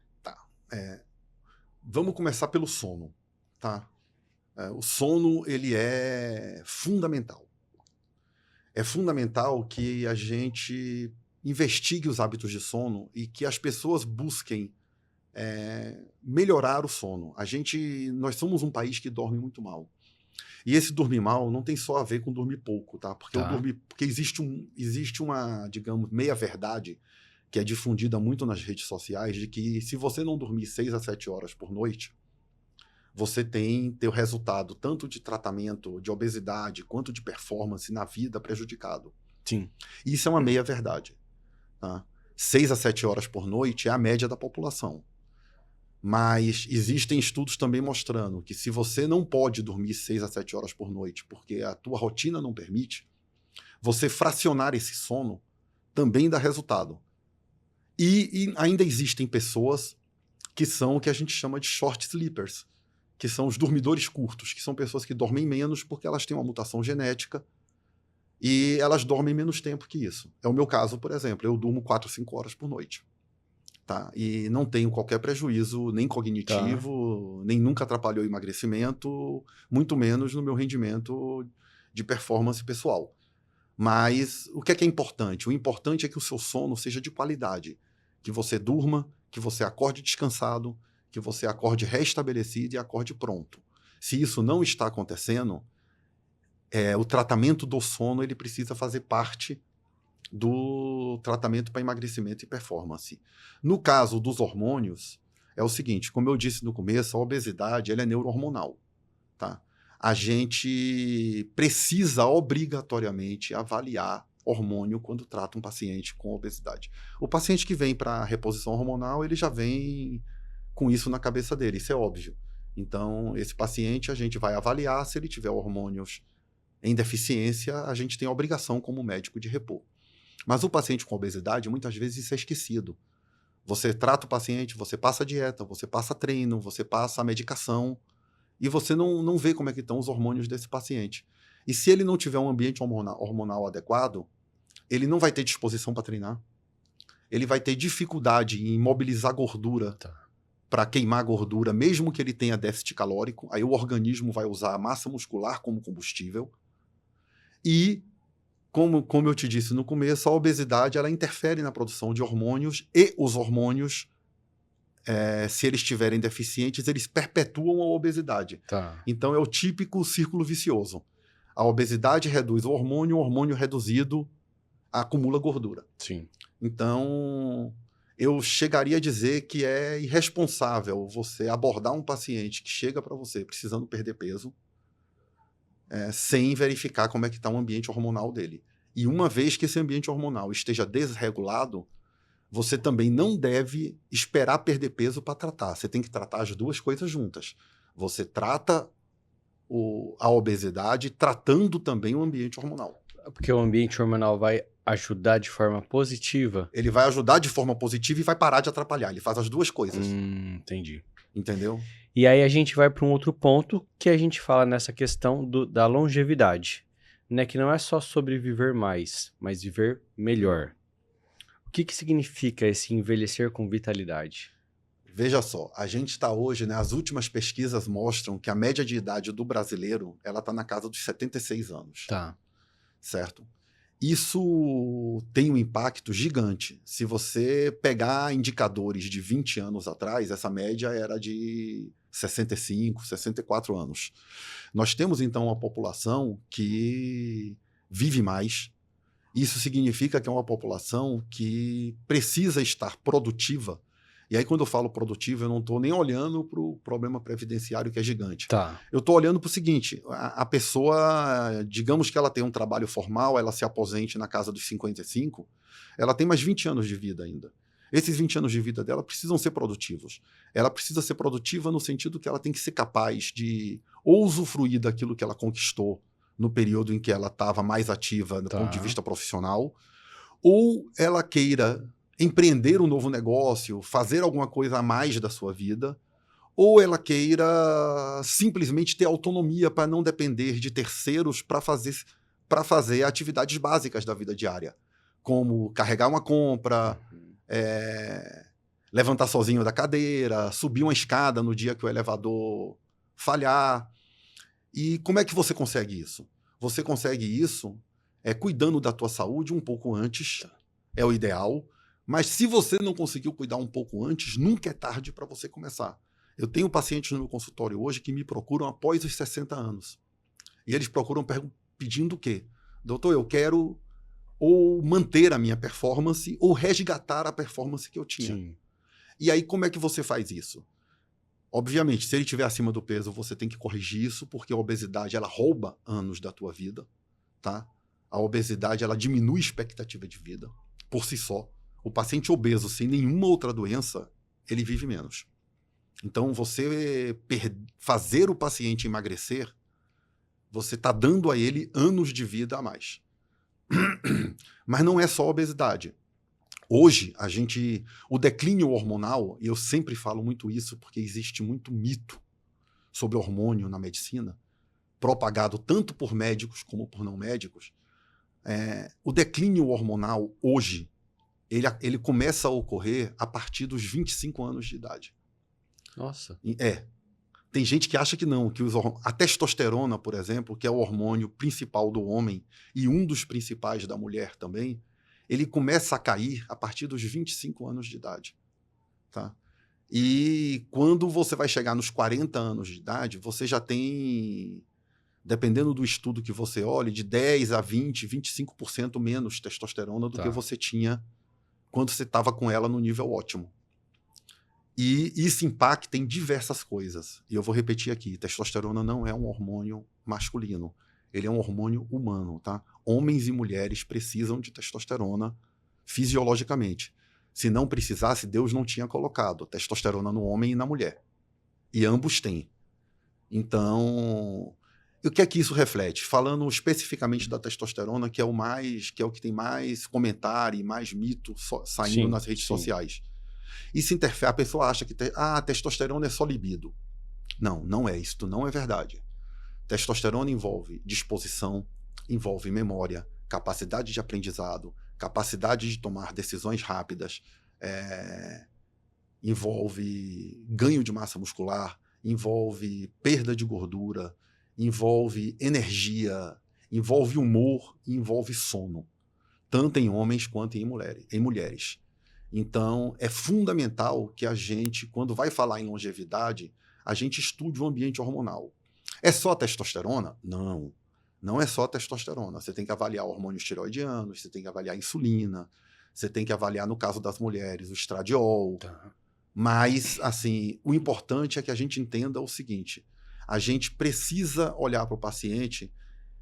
Vamos começar pelo sono, tá? O sono, ele é fundamental. É fundamental que a gente investigue os hábitos de sono e que as pessoas busquem melhorar o sono. Nós somos um país que dorme muito mal. E esse dormir mal não tem só a ver com dormir pouco, tá? Porque existe uma, digamos, meia-verdade que é difundida muito nas redes sociais, de que se você não dormir 6 a 7 horas por noite, você tem teu resultado tanto de tratamento de obesidade quanto de performance na vida prejudicado. Sim. Isso é uma meia-verdade. Tá? 6 a 7 horas por noite é a média da população. Mas existem estudos também mostrando que se você não pode dormir 6 a 7 horas por noite porque a tua rotina não permite, você fracionar esse sono também dá resultado. E ainda existem pessoas que são o que a gente chama de short sleepers, que são os dormidores curtos, que são pessoas que dormem menos porque elas têm uma mutação genética e elas dormem menos tempo que isso. É o meu caso, por exemplo, eu durmo 4 a 5 horas por noite. Tá? E não tenho qualquer prejuízo, nem cognitivo, nem nunca atrapalhou o emagrecimento, muito menos no meu rendimento de performance pessoal. Mas o que é importante? O importante é que o seu sono seja de qualidade, que você durma, que você acorde descansado, que você acorde restabelecido e acorde pronto. Se isso não está acontecendo, o tratamento do sono ele precisa fazer parte do tratamento para emagrecimento e performance. No caso dos hormônios, é o seguinte, como eu disse no começo, a obesidade ela é neurohormonal. Tá? A gente precisa obrigatoriamente avaliar hormônio quando trata um paciente com obesidade. O paciente que vem para reposição hormonal, ele já vem com isso na cabeça dele, isso é óbvio. Então, esse paciente a gente vai avaliar, se ele tiver hormônios em deficiência, a gente tem a obrigação como médico de repor. Mas o paciente com obesidade, muitas vezes isso é esquecido. Você trata o paciente, você passa a dieta, você passa treino, você passa a medicação, e você não vê como é que estão os hormônios desse paciente. E se ele não tiver um ambiente hormonal adequado, ele não vai ter disposição para treinar, ele vai ter dificuldade em mobilizar gordura para queimar gordura, mesmo que ele tenha déficit calórico, aí o organismo vai usar a massa muscular como combustível. E, como eu te disse no começo, a obesidade ela interfere na produção de hormônios, e os hormônios, se eles estiverem deficientes, eles perpetuam a obesidade. Então é o típico círculo vicioso. A obesidade reduz o hormônio reduzido acumula gordura. Sim. Então, eu chegaria a dizer que é irresponsável você abordar um paciente que chega para você precisando perder peso, sem verificar como é que está o ambiente hormonal dele. E uma vez que esse ambiente hormonal esteja desregulado, você também não deve esperar perder peso para tratar. Você tem que tratar as duas coisas juntas. Você trata a obesidade tratando também o ambiente hormonal. Porque o ambiente hormonal vai ajudar de forma positiva. Ele vai ajudar de forma positiva e vai parar de atrapalhar. Ele faz as duas coisas. Entendi. Entendeu? E aí a gente vai para um outro ponto que a gente fala nessa questão da longevidade, né? Que não é só sobre viver mais, mas viver melhor. O que significa esse envelhecer com vitalidade? Veja só, a gente está hoje, né, as últimas pesquisas mostram que a média de idade do brasileiro ela está na casa dos 76 anos. Certo? Isso tem um impacto gigante. Se você pegar indicadores de 20 anos atrás, essa média era de 65, 64 anos. Nós temos, então, uma população que vive mais. Isso significa que é uma população que precisa estar produtiva. E aí, quando eu falo produtivo, eu não estou nem olhando para o problema previdenciário, que é gigante. Eu estou olhando para o seguinte, a pessoa, digamos que ela tem um trabalho formal, ela se aposente na casa dos 55, ela tem mais 20 anos de vida ainda. Esses 20 anos de vida dela precisam ser produtivos. Ela precisa ser produtiva no sentido que ela tem que ser capaz de ou usufruir daquilo que ela conquistou no período em que ela estava mais ativa do ponto de vista profissional, ou ela queira empreender um novo negócio, fazer alguma coisa a mais da sua vida, ou ela queira simplesmente ter autonomia para não depender de terceiros para fazer atividades básicas da vida diária, como carregar uma compra, levantar sozinho da cadeira, subir uma escada no dia que o elevador falhar. E como é que você consegue isso? Você consegue isso cuidando da tua saúde um pouco antes, é o ideal. Mas se você não conseguiu cuidar um pouco antes, nunca é tarde para você começar. Eu tenho pacientes no meu consultório hoje que me procuram após os 60 anos. E eles procuram pedindo o quê? Doutor, eu quero ou manter a minha performance ou resgatar a performance que eu tinha. Sim. E aí, como é que você faz isso? Obviamente, se ele estiver acima do peso, você tem que corrigir isso, porque a obesidade ela rouba anos da tua vida. Tá? A obesidade ela diminui a expectativa de vida por si só. O paciente obeso, sem nenhuma outra doença, ele vive menos. Então, você fazer o paciente emagrecer, você está dando a ele anos de vida a mais. Mas não é só a obesidade. Hoje, o declínio hormonal, e eu sempre falo muito isso porque existe muito mito sobre hormônio na medicina, propagado tanto por médicos como por não médicos. O declínio hormonal hoje, ele começa a ocorrer a partir dos 25 anos de idade. Nossa. Tem gente que acha que não, que a testosterona, por exemplo, que é o hormônio principal do homem e um dos principais da mulher também, ele começa a cair a partir dos 25 anos de idade. Tá? E quando você vai chegar nos 40 anos de idade, você já tem, dependendo do estudo que você olhe, de 10 a 20, 25% menos testosterona do que você tinha quando você estava com ela no nível ótimo. E isso impacta em diversas coisas. E eu vou repetir aqui, testosterona não é um hormônio masculino. ele é um hormônio humano, tá? Homens e mulheres precisam de testosterona fisiologicamente. Se não precisasse, Deus não tinha colocado testosterona no homem e na mulher. E ambos têm. Então, o que é que isso reflete? Falando especificamente da testosterona, que é o que tem mais comentário e mais mito saindo Sim, nas redes sim. sociais. Isso interfere, a pessoa acha que a testosterona é só libido. Não, não é. Isso não é verdade. Testosterona envolve disposição, envolve memória, capacidade de aprendizado, capacidade de tomar decisões rápidas, envolve ganho de massa muscular, envolve perda de gordura, envolve energia, envolve humor e envolve sono, tanto em homens quanto em mulheres. Então, é fundamental que a gente, quando vai falar em longevidade, a gente estude o ambiente hormonal. É só testosterona? Não. Não é só testosterona. Você tem que avaliar hormônios tireoidianos, você tem que avaliar insulina, você tem que avaliar, no caso das mulheres, o estradiol. Tá. Mas, assim, o importante é que a gente entenda o seguinte: a gente precisa olhar para o paciente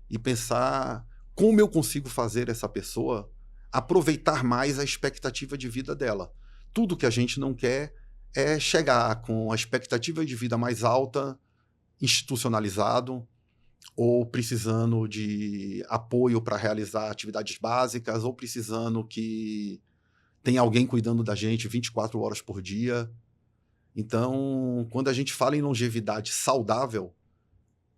e pensar como eu consigo fazer essa pessoa aproveitar mais a expectativa de vida dela. Tudo que a gente não quer é chegar com a expectativa de vida mais alta, institucionalizado, ou precisando de apoio para realizar atividades básicas, ou precisando que tem alguém cuidando da gente 24 horas por dia. Então, quando a gente fala em longevidade saudável,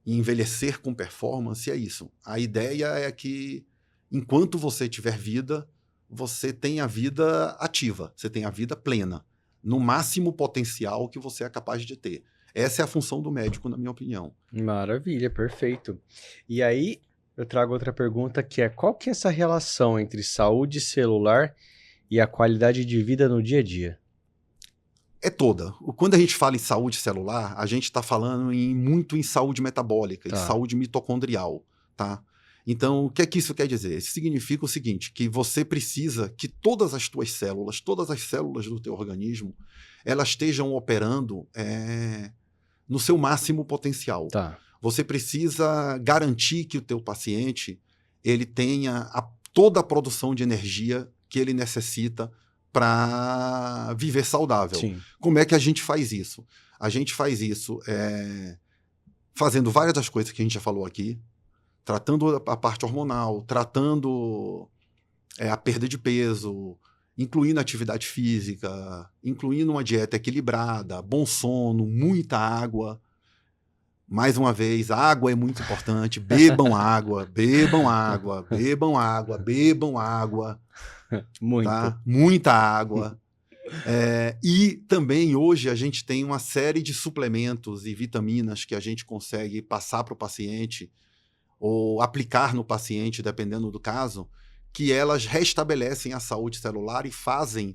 em envelhecer com performance, é isso. A ideia é que, enquanto você tiver vida, você tem a vida ativa, você tem a vida plena, no máximo potencial que você é capaz de ter. Essa é a função do médico, na minha opinião. Maravilha, perfeito. E aí, eu trago outra pergunta que é: qual que é essa relação entre saúde celular e a qualidade de vida no dia a dia? É toda. Quando a gente fala em saúde celular, a gente está falando muito em saúde metabólica e Tá. saúde mitocondrial, tá? Então, o que é que isso quer dizer? Isso significa o seguinte, que você precisa que todas as tuas células, todas as células do teu organismo, elas estejam operando no seu máximo potencial. Tá. Você precisa garantir que o teu paciente ele tenha toda a produção de energia que ele necessita para viver saudável. Sim. Como é que a gente faz isso? A gente faz isso fazendo várias das coisas que a gente já falou aqui, tratando a parte hormonal, tratando a perda de peso, incluindo atividade física, incluindo uma dieta equilibrada, bom sono, muita água. Mais uma vez, a água é muito importante. Bebam água, bebam água, bebam água, bebam água. Muita. Tá? Muita água. E também hoje a gente tem uma série de suplementos e vitaminas que a gente consegue passar para o paciente ou aplicar no paciente, dependendo do caso, que elas restabelecem a saúde celular e fazem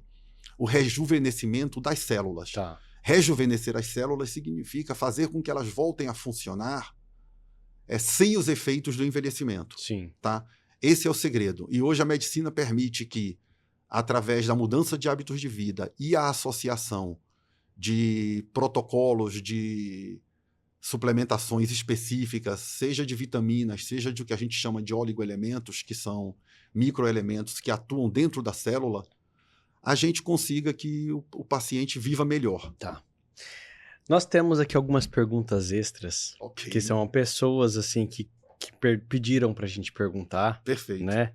o rejuvenescimento das células. Tá. Rejuvenescer as células significa fazer com que elas voltem a funcionar sem os efeitos do envelhecimento. Sim. Tá? Esse é o segredo. E hoje a medicina permite que, através da mudança de hábitos de vida e a associação de protocolos de suplementações específicas, seja de vitaminas, seja de o que a gente chama de oligoelementos, que são microelementos que atuam dentro da célula, a gente consiga que o paciente viva melhor. Tá. Nós temos aqui algumas perguntas extras, Ok. que são pessoas assim que pediram pra gente perguntar, Perfeito. né?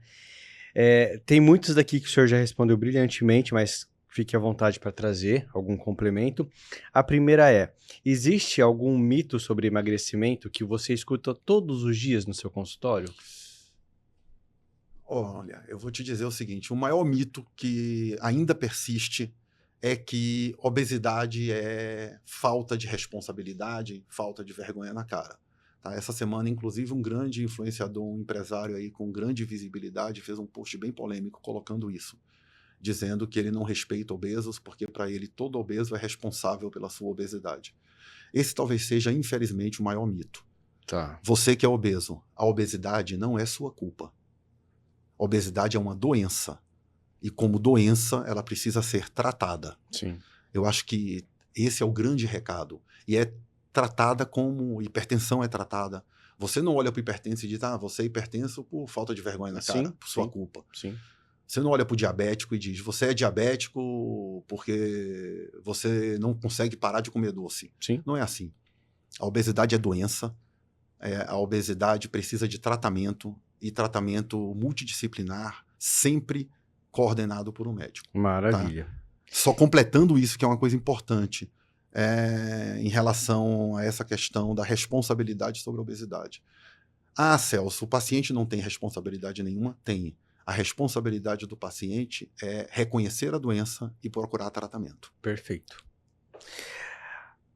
Tem muitos daqui que o senhor já respondeu brilhantemente, mas fique à vontade para trazer algum complemento. A primeira é: existe algum mito sobre emagrecimento que você escuta todos os dias no seu consultório? Olha, eu vou te dizer o seguinte, o maior mito que ainda persiste é que obesidade é falta de responsabilidade, falta de vergonha na cara. Tá? Essa semana, inclusive, um grande influenciador, um empresário aí com grande visibilidade, fez um post bem polêmico colocando isso, dizendo que ele não respeita obesos porque, para ele, todo obeso é responsável pela sua obesidade. Esse talvez seja, infelizmente, o maior mito. Tá. Você que é obeso, a obesidade não é sua culpa. A obesidade é uma doença. E como doença, ela precisa ser tratada. Sim. Eu acho que esse é o grande recado. E é tratada como hipertensão é tratada. Você não olha para o hipertenso e diz, você é hipertenso por falta de vergonha na cara, por sua culpa. Sim. Você não olha para o diabético e diz, você é diabético porque você não consegue parar de comer doce. Sim. Não é assim. A obesidade é doença, a obesidade precisa de tratamento, e tratamento multidisciplinar, sempre coordenado por um médico. Maravilha. Tá? Só completando isso, que é uma coisa importante, em relação a essa questão da responsabilidade sobre a obesidade. Celso, o paciente não tem responsabilidade nenhuma? Tem. A responsabilidade do paciente é reconhecer a doença e procurar tratamento. Perfeito.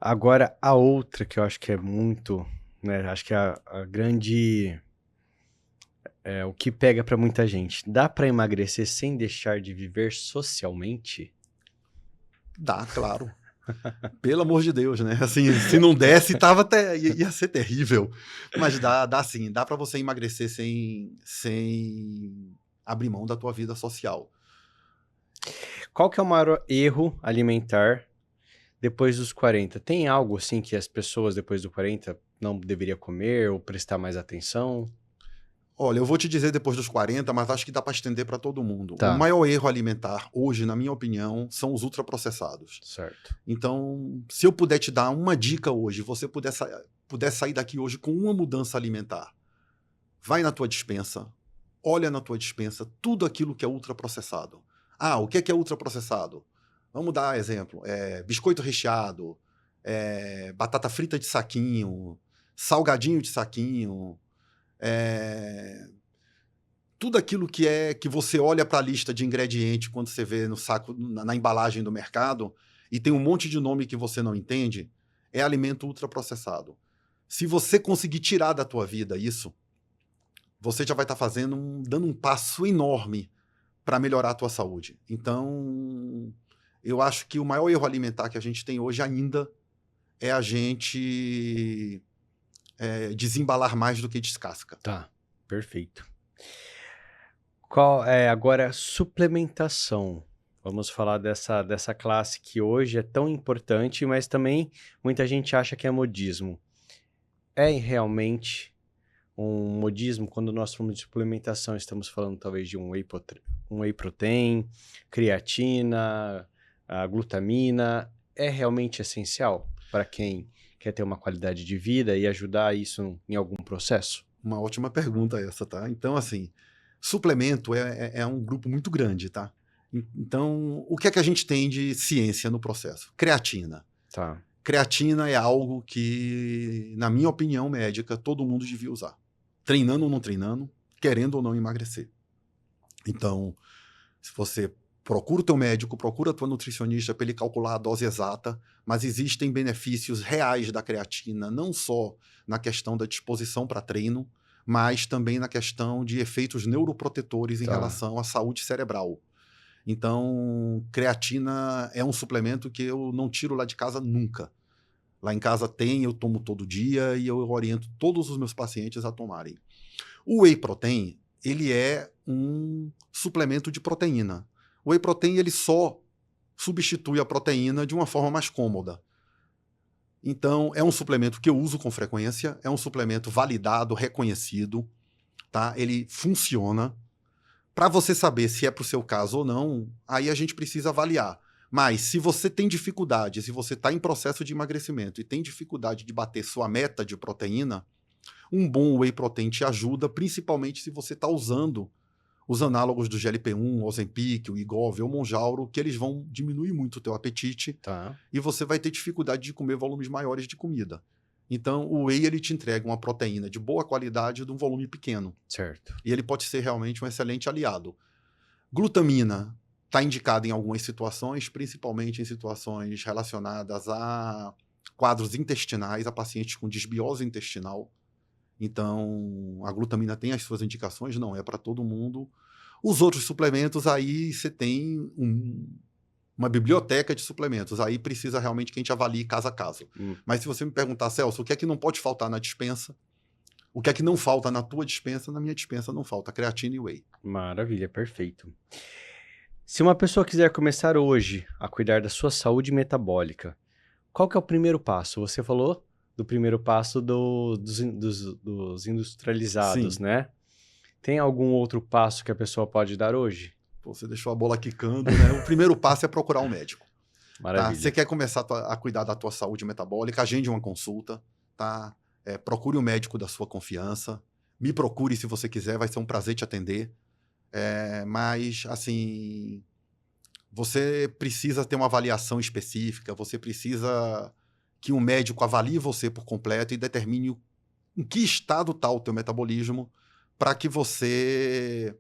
Agora, a outra que eu acho que é muito, né, acho que a grande, o que pega para muita gente, dá para emagrecer sem deixar de viver socialmente? Dá, claro. Pelo amor de Deus, né? Assim, se não desse, ia ser terrível. Mas dá sim. Dá para você emagrecer sem abrir mão da tua vida social. Qual que é o maior erro alimentar depois dos 40? Tem algo assim que as pessoas depois dos 40 não deveriam comer ou prestar mais atenção? Olha, eu vou te dizer depois dos 40, mas acho que dá para estender para todo mundo. Tá. O maior erro alimentar hoje, na minha opinião, são os ultraprocessados. Certo. Então, se eu puder te dar uma dica hoje, você puder sair daqui hoje com uma mudança alimentar, vai na tua despensa, olha na tua despensa tudo aquilo que é ultraprocessado. O que é ultraprocessado? Vamos dar exemplo. Biscoito recheado, batata frita de saquinho, salgadinho de saquinho, tudo aquilo que você olha para a lista de ingredientes quando você vê no saco, na embalagem do mercado, e tem um monte de nome que você não entende, é alimento ultraprocessado. Se você conseguir tirar da tua vida isso, você já vai estar dando um passo enorme para melhorar a tua saúde. Então, eu acho que o maior erro alimentar que a gente tem hoje ainda é a gente desembalar mais do que descasca. Tá, perfeito. Agora, suplementação. Vamos falar dessa classe que hoje é tão importante, mas também muita gente acha que é modismo. É realmente um modismo? Quando nós falamos de suplementação, estamos falando talvez de um whey protein, creatina, a glutamina. É realmente essencial para quem quer ter uma qualidade de vida e ajudar isso em algum processo? Uma ótima pergunta essa, tá? Então, assim, suplemento é um grupo muito grande, tá? Então, o que é que a gente tem de ciência no processo? Creatina. Tá. Creatina é algo que, na minha opinião médica, todo mundo devia usar. Treinando ou não treinando, querendo ou não emagrecer. Então, se você procura o teu médico, procura a tua nutricionista para ele calcular a dose exata, mas existem benefícios reais da creatina, não só na questão da disposição para treino, mas também na questão de efeitos neuroprotetores em relação à saúde cerebral. Então, creatina é um suplemento que eu não tiro lá de casa nunca. Lá em casa tem, eu tomo todo dia e eu oriento todos os meus pacientes a tomarem. O whey protein, ele é um suplemento de proteína. O whey protein, ele só substitui a proteína de uma forma mais cômoda. Então, é um suplemento que eu uso com frequência, é um suplemento validado, reconhecido, tá? Ele funciona. Para você saber se é para o seu caso ou não, aí a gente precisa avaliar. Mas se você tem dificuldade, se você está em processo de emagrecimento e tem dificuldade de bater sua meta de proteína, um bom whey protein te ajuda, principalmente se você está usando os análogos do GLP-1, Ozempic, o Wegovy ou o Mounjaro, que eles vão diminuir muito o teu apetite e você vai ter dificuldade de comer volumes maiores de comida. Então, o whey ele te entrega uma proteína de boa qualidade de um volume pequeno. Certo. E ele pode ser realmente um excelente aliado. Glutamina está indicada em algumas situações, principalmente em situações relacionadas a quadros intestinais, a pacientes com disbiose intestinal. Então, a glutamina tem as suas indicações, não é para todo mundo. Os outros suplementos, aí você tem uma biblioteca de suplementos. Aí precisa realmente que a gente avalie caso a caso. Mas se você me perguntar, Celso, o que é que não pode faltar na dispensa? O que é que não falta na tua dispensa? Na minha dispensa não falta creatina e whey. Maravilha, perfeito. Se uma pessoa quiser começar hoje a cuidar da sua saúde metabólica, qual que é o primeiro passo? Você falou do primeiro passo dos industrializados, Sim. né? Tem algum outro passo que a pessoa pode dar hoje? Pô, você deixou a bola quicando, né? O primeiro passo é procurar um médico. Tá? Você Maravilha. quer começar a cuidar da tua saúde metabólica, agende uma consulta, tá? Procure um médico da sua confiança. Me procure se você quiser, vai ser um prazer te atender. Mas, assim, você precisa ter uma avaliação específica, você precisa que um médico avalie você por completo e determine em que estado está o teu metabolismo para que você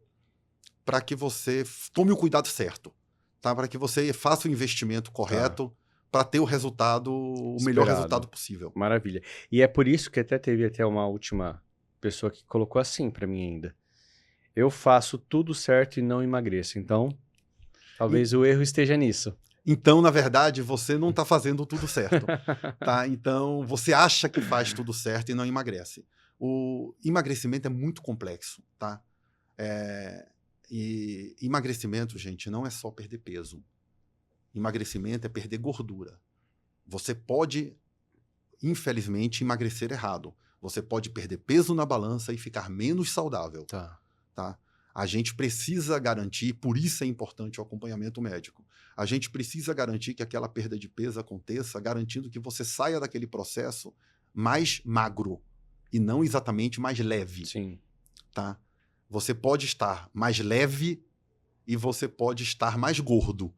tome o cuidado certo, tá? Para que você faça o investimento Tá. correto para ter o resultado, o melhor Esperado. resultado possível. Maravilha. E é por isso que teve uma última pessoa que colocou assim pra mim ainda. Eu faço tudo certo e não emagreço. Então, talvez o erro esteja nisso. Então, na verdade, você não está fazendo tudo certo, tá? Então, você acha que faz tudo certo e não emagrece. O emagrecimento é muito complexo, tá? E emagrecimento, gente, não é só perder peso. Emagrecimento é perder gordura. Você pode, infelizmente, emagrecer errado. Você pode perder peso na balança e ficar menos saudável, Tá. tá? A gente precisa garantir, por isso é importante o acompanhamento médico. A gente precisa garantir que aquela perda de peso aconteça, garantindo que você saia daquele processo mais magro e não exatamente mais leve, Sim. tá? Você pode estar mais leve e você pode estar mais gordo,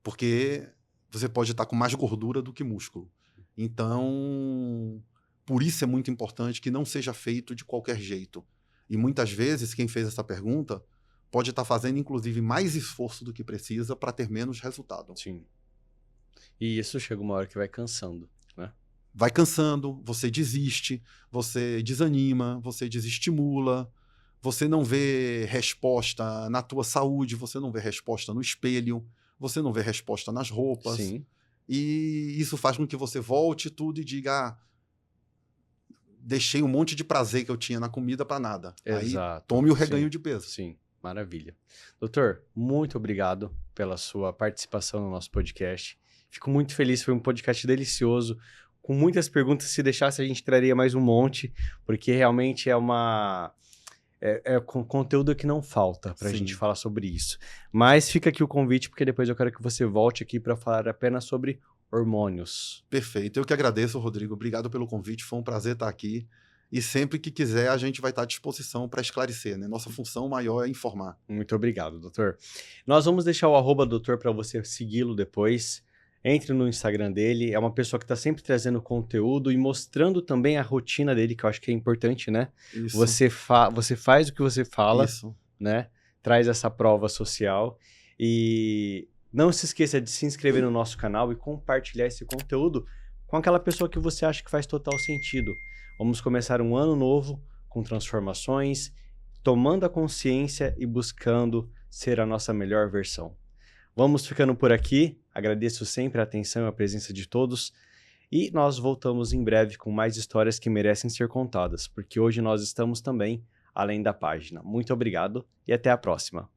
porque você pode estar com mais gordura do que músculo. Então, por isso é muito importante que não seja feito de qualquer jeito. E muitas vezes, quem fez essa pergunta pode estar fazendo, inclusive, mais esforço do que precisa para ter menos resultado. Sim. E isso chega uma hora que vai cansando, né? Vai cansando, você desiste, você desanima, você desestimula, você não vê resposta na tua saúde, você não vê resposta no espelho, você não vê resposta nas roupas. Sim. E isso faz com que você volte tudo e diga, deixei um monte de prazer que eu tinha na comida para nada. Exato. Aí tome o reganho Sim. de peso. Sim. Maravilha. Doutor, muito obrigado pela sua participação no nosso podcast. Fico muito feliz, foi um podcast delicioso, com muitas perguntas. Se deixasse, a gente traria mais um monte, porque realmente é conteúdo que não falta para a gente falar sobre isso. Mas fica aqui o convite, porque depois eu quero que você volte aqui para falar apenas sobre hormônios. Perfeito. Eu que agradeço, Rodrigo. Obrigado pelo convite. Foi um prazer estar aqui. E sempre que quiser, a gente vai estar à disposição para esclarecer, né? Nossa função maior é informar. Muito obrigado, doutor. Nós vamos deixar o @doutor para você segui-lo depois. Entre no Instagram dele. É uma pessoa que está sempre trazendo conteúdo e mostrando também a rotina dele, que eu acho que é importante, né? Isso. Você faz o que você fala, Isso. né? Traz essa prova social. E não se esqueça de se inscrever no nosso canal e compartilhar esse conteúdo com aquela pessoa que você acha que faz total sentido. Vamos começar um ano novo com transformações, tomando a consciência e buscando ser a nossa melhor versão. Vamos ficando por aqui. Agradeço sempre a atenção e a presença de todos. E nós voltamos em breve com mais histórias que merecem ser contadas, porque hoje nós estamos também além da página. Muito obrigado e até a próxima.